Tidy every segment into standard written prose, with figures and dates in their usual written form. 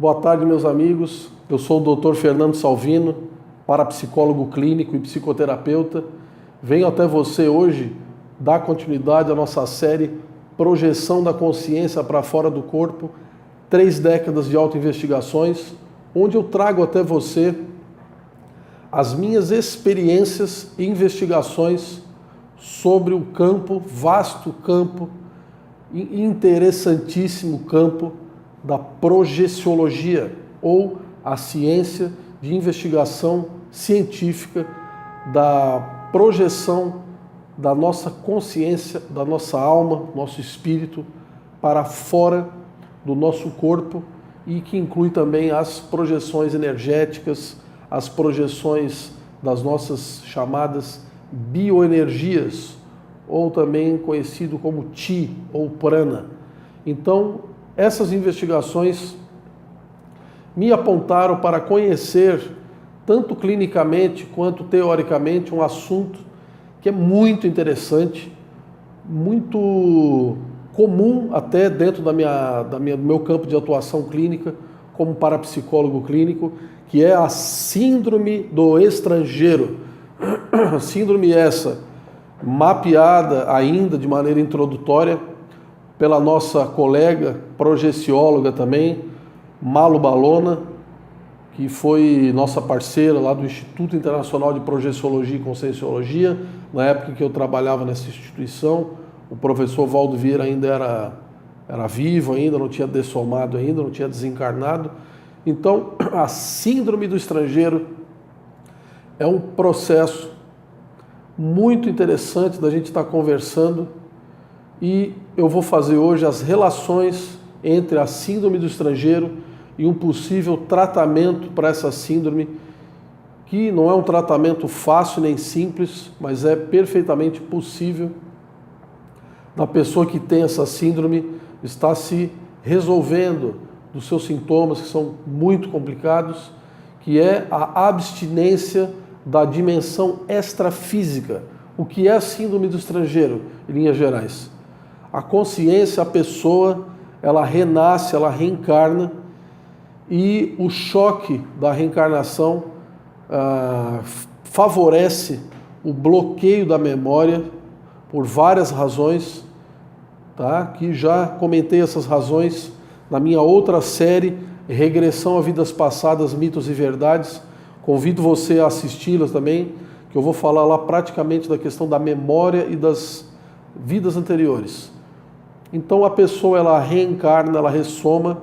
Boa tarde, meus amigos. Eu sou o Dr. Fernando Salvino, parapsicólogo clínico e psicoterapeuta. Venho até você hoje dar continuidade à nossa série Projeção da Consciência para Fora do Corpo, 3 décadas de autoinvestigações, onde eu trago até você as minhas experiências e investigações sobre o campo, vasto campo, interessantíssimo campo da projeciologia, ou a ciência de investigação científica da projeção da nossa consciência, da nossa alma, nosso espírito, para fora do nosso corpo, e que inclui também as projeções energéticas, as projeções das nossas chamadas bioenergias, ou também conhecido como Chi ou Prana. Então, essas investigações me apontaram para conhecer, tanto clinicamente quanto teoricamente, um assunto que é muito interessante, muito comum até dentro do meu campo de atuação clínica, como parapsicólogo clínico, que é a síndrome do estrangeiro. Síndrome essa, mapeada ainda de maneira introdutória pela nossa colega projecióloga também, Malu Balona, que foi nossa parceira lá do Instituto Internacional de Projeciologia e Conscienciologia, na época que eu trabalhava nessa instituição. O professor Valdo Vieira ainda era vivo, ainda não tinha dessomado, ainda não tinha desencarnado. Então, a síndrome do estrangeiro é um processo muito interessante da gente estar conversando, e eu vou fazer hoje as relações entre a síndrome do estrangeiro e um possível tratamento para essa síndrome, que não é um tratamento fácil nem simples, mas é perfeitamente possível da pessoa que tem essa síndrome estar se resolvendo dos seus sintomas, que são muito complicados, que é a abstinência da dimensão extrafísica. O que é a síndrome do estrangeiro, em linhas gerais? A consciência, a pessoa, ela renasce, ela reencarna, e o choque da reencarnação favorece o bloqueio da memória por várias razões, tá? Que já comentei essas razões na minha outra série, Regressão a Vidas Passadas, Mitos e Verdades. Convido você a assisti-las também, que eu vou falar lá praticamente da questão da memória e das vidas anteriores. Então a pessoa, ela reencarna, ela ressoma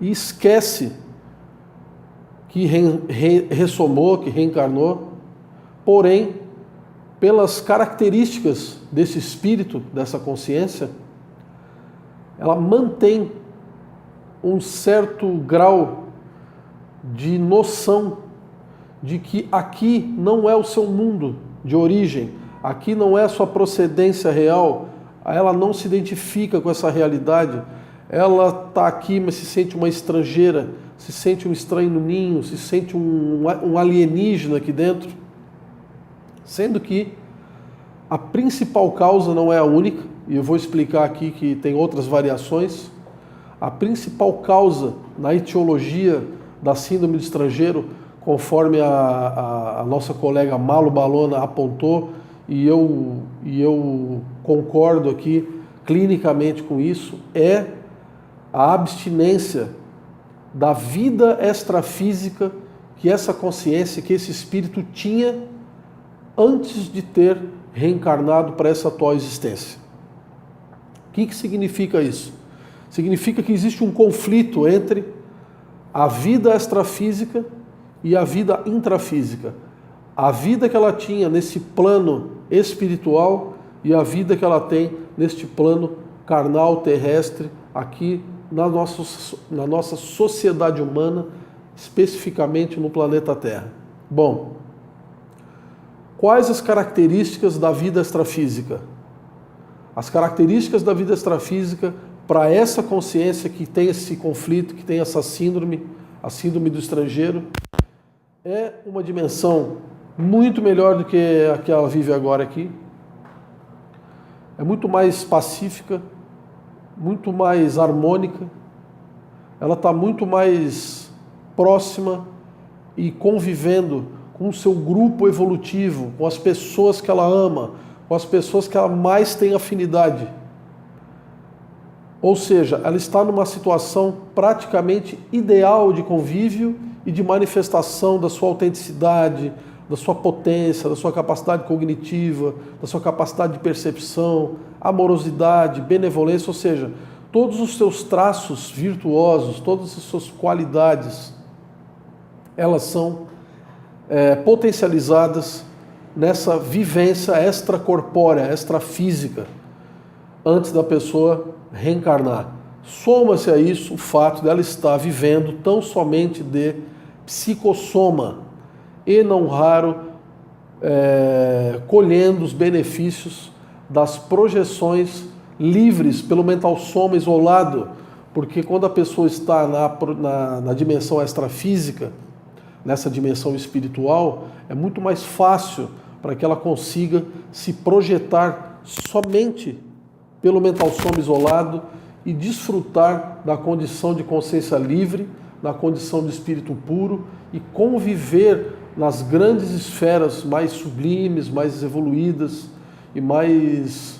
e esquece que ressomou, que reencarnou, porém, pelas características desse espírito, dessa consciência, ela mantém um certo grau de noção de que aqui não é o seu mundo de origem, aqui não é a sua procedência real, ela não se identifica com essa realidade, ela está aqui, mas se sente uma estrangeira, se sente um estranho no ninho, se sente um alienígena aqui dentro, sendo que a principal causa não é a única, e eu vou explicar aqui que tem outras variações. A principal causa na etiologia da síndrome do estrangeiro, conforme a nossa colega Malu Balona apontou, e eu concordo aqui clinicamente com isso, é a abstinência da vida extrafísica que essa consciência, que esse espírito tinha antes de ter reencarnado para essa atual existência. O que significa isso? Significa que existe um conflito entre a vida extrafísica e a vida intrafísica. A vida que ela tinha nesse plano espiritual e a vida que ela tem neste plano carnal, terrestre, aqui na nossa sociedade humana, especificamente no planeta Terra. Bom, quais as características da vida extrafísica? As características da vida extrafísica para essa consciência que tem esse conflito, que tem essa síndrome, a síndrome do estrangeiro, é uma dimensão muito melhor do que a que ela vive agora aqui. É muito mais pacífica, muito mais harmônica, ela está muito mais próxima e convivendo com o seu grupo evolutivo, com as pessoas que ela ama, com as pessoas que ela mais tem afinidade. Ou seja, ela está numa situação praticamente ideal de convívio e de manifestação da sua autenticidade, da sua potência, da sua capacidade cognitiva, da sua capacidade de percepção, amorosidade, benevolência, ou seja, todos os seus traços virtuosos, todas as suas qualidades, elas são potencializadas nessa vivência extracorpórea, extrafísica, antes da pessoa reencarnar. Soma-se a isso o fato dela estar vivendo tão somente de psicossoma e, não raro, colhendo os benefícios das projeções livres pelo mental soma isolado, porque quando a pessoa está na dimensão extrafísica, nessa dimensão espiritual, é muito mais fácil para que ela consiga se projetar somente pelo mental soma isolado e desfrutar da condição de consciência livre, da condição de espírito puro e conviver nas grandes esferas mais sublimes, mais evoluídas e mais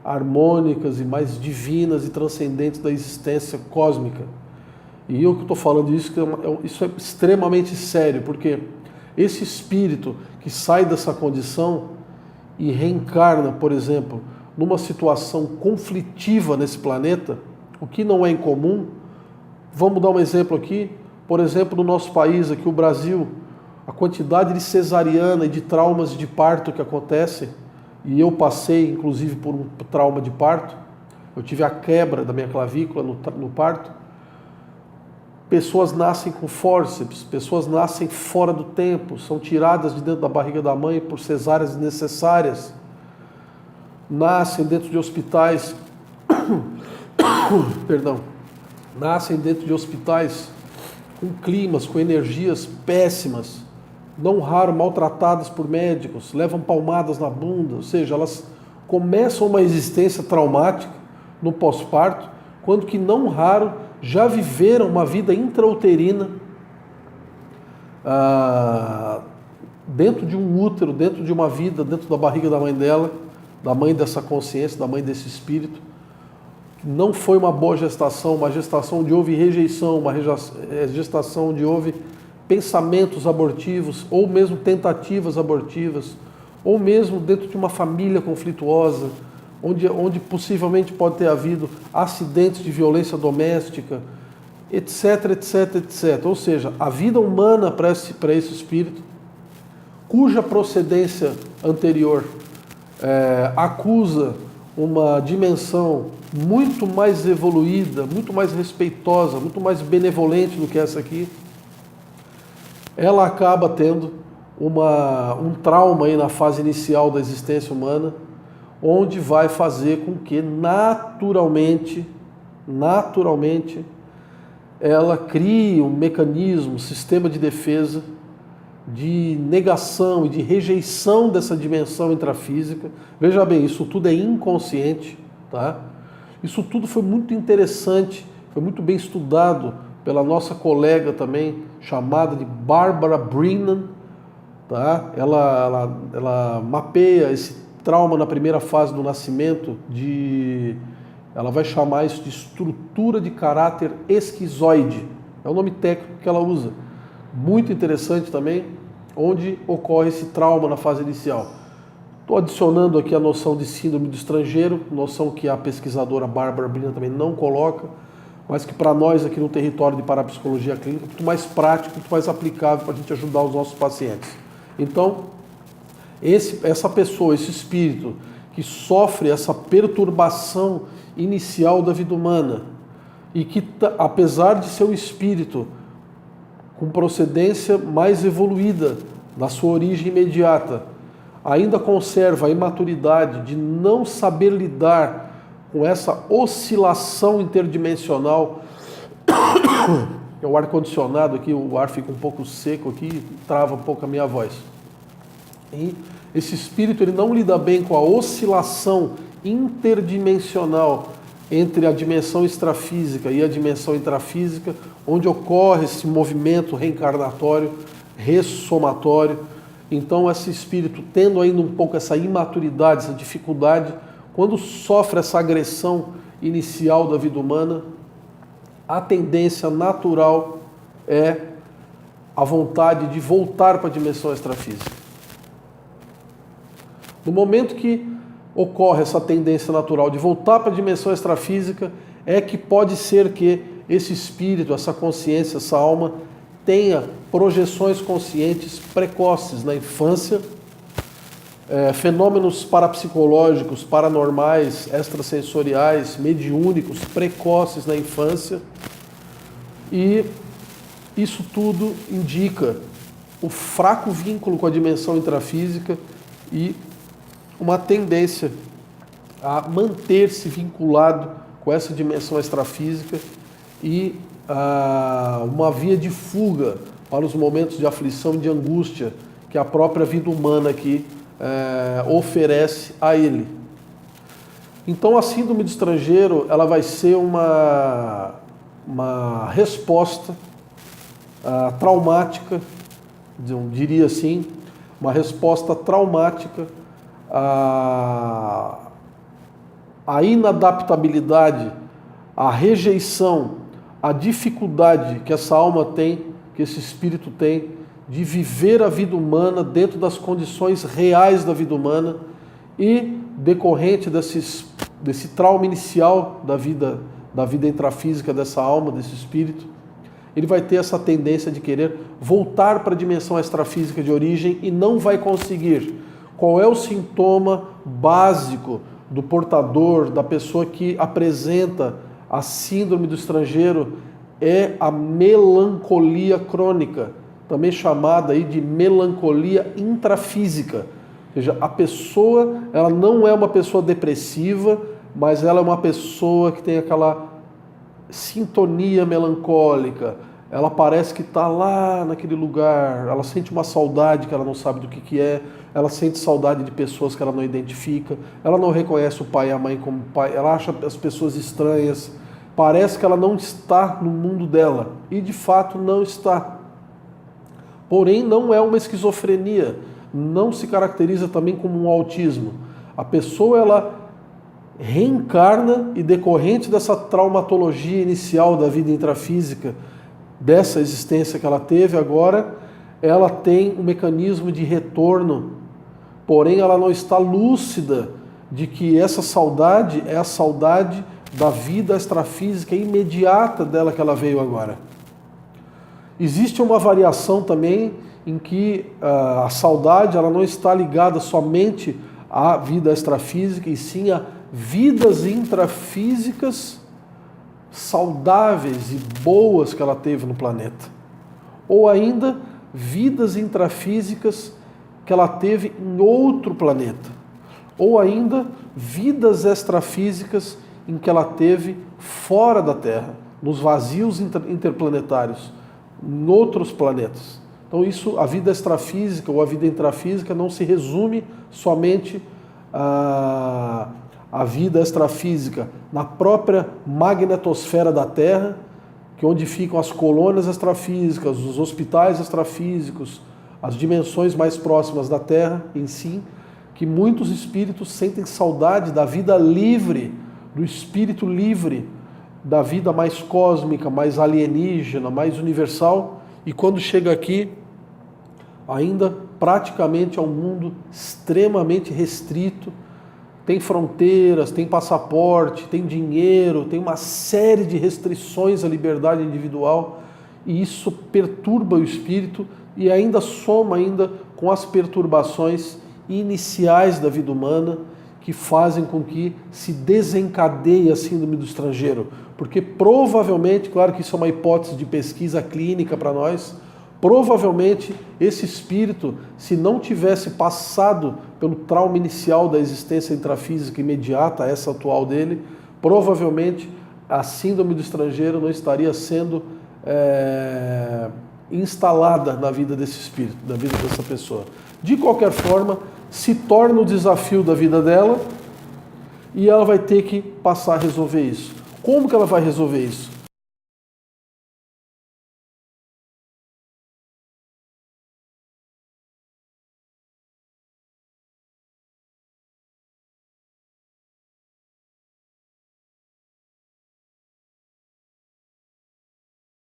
harmônicas e mais divinas e transcendentes da existência cósmica. E eu que estou falando isso, isso é extremamente sério, porque esse espírito que sai dessa condição e reencarna, por exemplo, numa situação conflitiva nesse planeta, o que não é incomum, vamos dar um exemplo aqui, por exemplo, no nosso país, aqui o Brasil, a quantidade de cesariana e de traumas de parto que acontece, e eu passei inclusive por um trauma de parto, eu tive a quebra da minha clavícula no parto. Pessoas nascem com fórceps, pessoas nascem fora do tempo, são tiradas de dentro da barriga da mãe por cesáreas desnecessárias, nascem dentro de hospitais, nascem dentro de hospitais com climas, com energias péssimas, não raro maltratadas por médicos, levam palmadas na bunda, ou seja, elas começam uma existência traumática no pós-parto, quando que não raro já viveram uma vida intrauterina dentro de um útero, dentro de uma vida, dentro da barriga da mãe dela, da mãe dessa consciência, da mãe desse espírito. Não foi uma boa gestação, uma gestação onde houve rejeição, uma gestação onde houve pensamentos abortivos, ou mesmo tentativas abortivas, ou mesmo dentro de uma família conflituosa, onde possivelmente pode ter havido acidentes de violência doméstica, etc, etc, etc. Ou seja, a vida humana para esse espírito, cuja procedência anterior acusa uma dimensão muito mais evoluída, muito mais respeitosa, muito mais benevolente do que essa aqui, ela acaba tendo um trauma aí na fase inicial da existência humana, onde vai fazer com que naturalmente, ela crie um mecanismo, um sistema de defesa, de negação e de rejeição dessa dimensão intrafísica. Veja bem, isso tudo é inconsciente, tá? Isso tudo foi muito interessante, foi muito bem estudado pela nossa colega também, chamada de Barbara Brennan, tá? Ela mapeia esse trauma na primeira fase do nascimento, ela vai chamar isso de estrutura de caráter esquizoide. É o nome técnico que ela usa. Muito interessante também, onde ocorre esse trauma na fase inicial. Estou adicionando aqui a noção de síndrome do estrangeiro, noção que a pesquisadora Barbara Brennan também não coloca, mas que para nós aqui no território de parapsicologia clínica é muito mais prático, muito mais aplicável para a gente ajudar os nossos pacientes. Então, essa pessoa, esse espírito que sofre essa perturbação inicial da vida humana e que, apesar de ser um espírito com procedência mais evoluída na sua origem imediata, ainda conserva a imaturidade de não saber lidar com essa oscilação interdimensional. É o ar-condicionado aqui, o ar fica um pouco seco aqui, trava um pouco a minha voz. E esse espírito ele não lida bem com a oscilação interdimensional entre a dimensão extrafísica e a dimensão intrafísica, onde ocorre esse movimento reencarnatório, ressomatório. Então esse espírito, tendo ainda um pouco essa imaturidade, essa dificuldade, quando sofre essa agressão inicial da vida humana, a tendência natural é a vontade de voltar para a dimensão extrafísica. No momento que ocorre essa tendência natural de voltar para a dimensão extrafísica, é que pode ser que esse espírito, essa consciência, essa alma, tenha projeções conscientes precoces na infância, fenômenos parapsicológicos, paranormais, extrasensoriais, mediúnicos, precoces na infância, e isso tudo indica o fraco vínculo com a dimensão intrafísica e uma tendência a manter-se vinculado com essa dimensão extrafísica e uma via de fuga para os momentos de aflição e de angústia que a própria vida humana aqui oferece a ele. Então a síndrome do estrangeiro, ela vai ser uma resposta traumática, diria assim, uma resposta traumática à inadaptabilidade, à rejeição, à dificuldade que essa alma tem, que esse espírito tem, de viver a vida humana dentro das condições reais da vida humana e decorrente desse trauma inicial da vida intrafísica dessa alma, desse espírito, ele vai ter essa tendência de querer voltar para a dimensão extrafísica de origem e não vai conseguir. Qual é o sintoma básico do portador, da pessoa que apresenta a síndrome do estrangeiro? É a melancolia crônica, também chamada aí de melancolia intrafísica. Ou seja, a pessoa, ela não é uma pessoa depressiva, mas ela é uma pessoa que tem aquela sintonia melancólica. Ela parece que está lá naquele lugar, ela sente uma saudade que ela não sabe do que é, ela sente saudade de pessoas que ela não identifica, ela não reconhece o pai e a mãe como pai, ela acha as pessoas estranhas, parece que ela não está no mundo dela, e de fato não está. Porém, não é uma esquizofrenia, não se caracteriza também como um autismo. A pessoa, ela reencarna e, decorrente dessa traumatologia inicial da vida intrafísica, dessa existência que ela teve agora, ela tem um mecanismo de retorno, porém ela não está lúcida de que essa saudade é a saudade da vida extrafísica imediata dela que ela veio agora. Existe uma variação também em que a saudade, ela não está ligada somente à vida extrafísica, e sim a vidas intrafísicas saudáveis e boas que ela teve no planeta. Ou ainda, vidas intrafísicas que ela teve em outro planeta. Ou ainda, vidas extrafísicas em que ela teve fora da Terra, nos vazios interplanetários, em outros planetas. Então isso, a vida extrafísica ou a vida intrafísica não se resume somente a vida extrafísica na própria magnetosfera da Terra, que é onde ficam as colônias extrafísicas, os hospitais extrafísicos, as dimensões mais próximas da Terra em si, que muitos espíritos sentem saudade da vida livre, do espírito livre, da vida mais cósmica, mais alienígena, mais universal, e quando chega aqui, ainda praticamente é um mundo extremamente restrito, tem fronteiras, tem passaporte, tem dinheiro, tem uma série de restrições à liberdade individual, e isso perturba o espírito e ainda soma ainda com as perturbações iniciais da vida humana que fazem com que se desencadeie a síndrome do estrangeiro. Porque provavelmente, claro que isso é uma hipótese de pesquisa clínica para nós, provavelmente esse espírito, se não tivesse passado pelo trauma inicial da existência intrafísica imediata, essa atual dele, provavelmente a síndrome do estrangeiro não estaria sendo instalada na vida desse espírito, na vida dessa pessoa. De qualquer forma, se torna o desafio da vida dela e ela vai ter que passar a resolver isso. Como que ela vai resolver isso?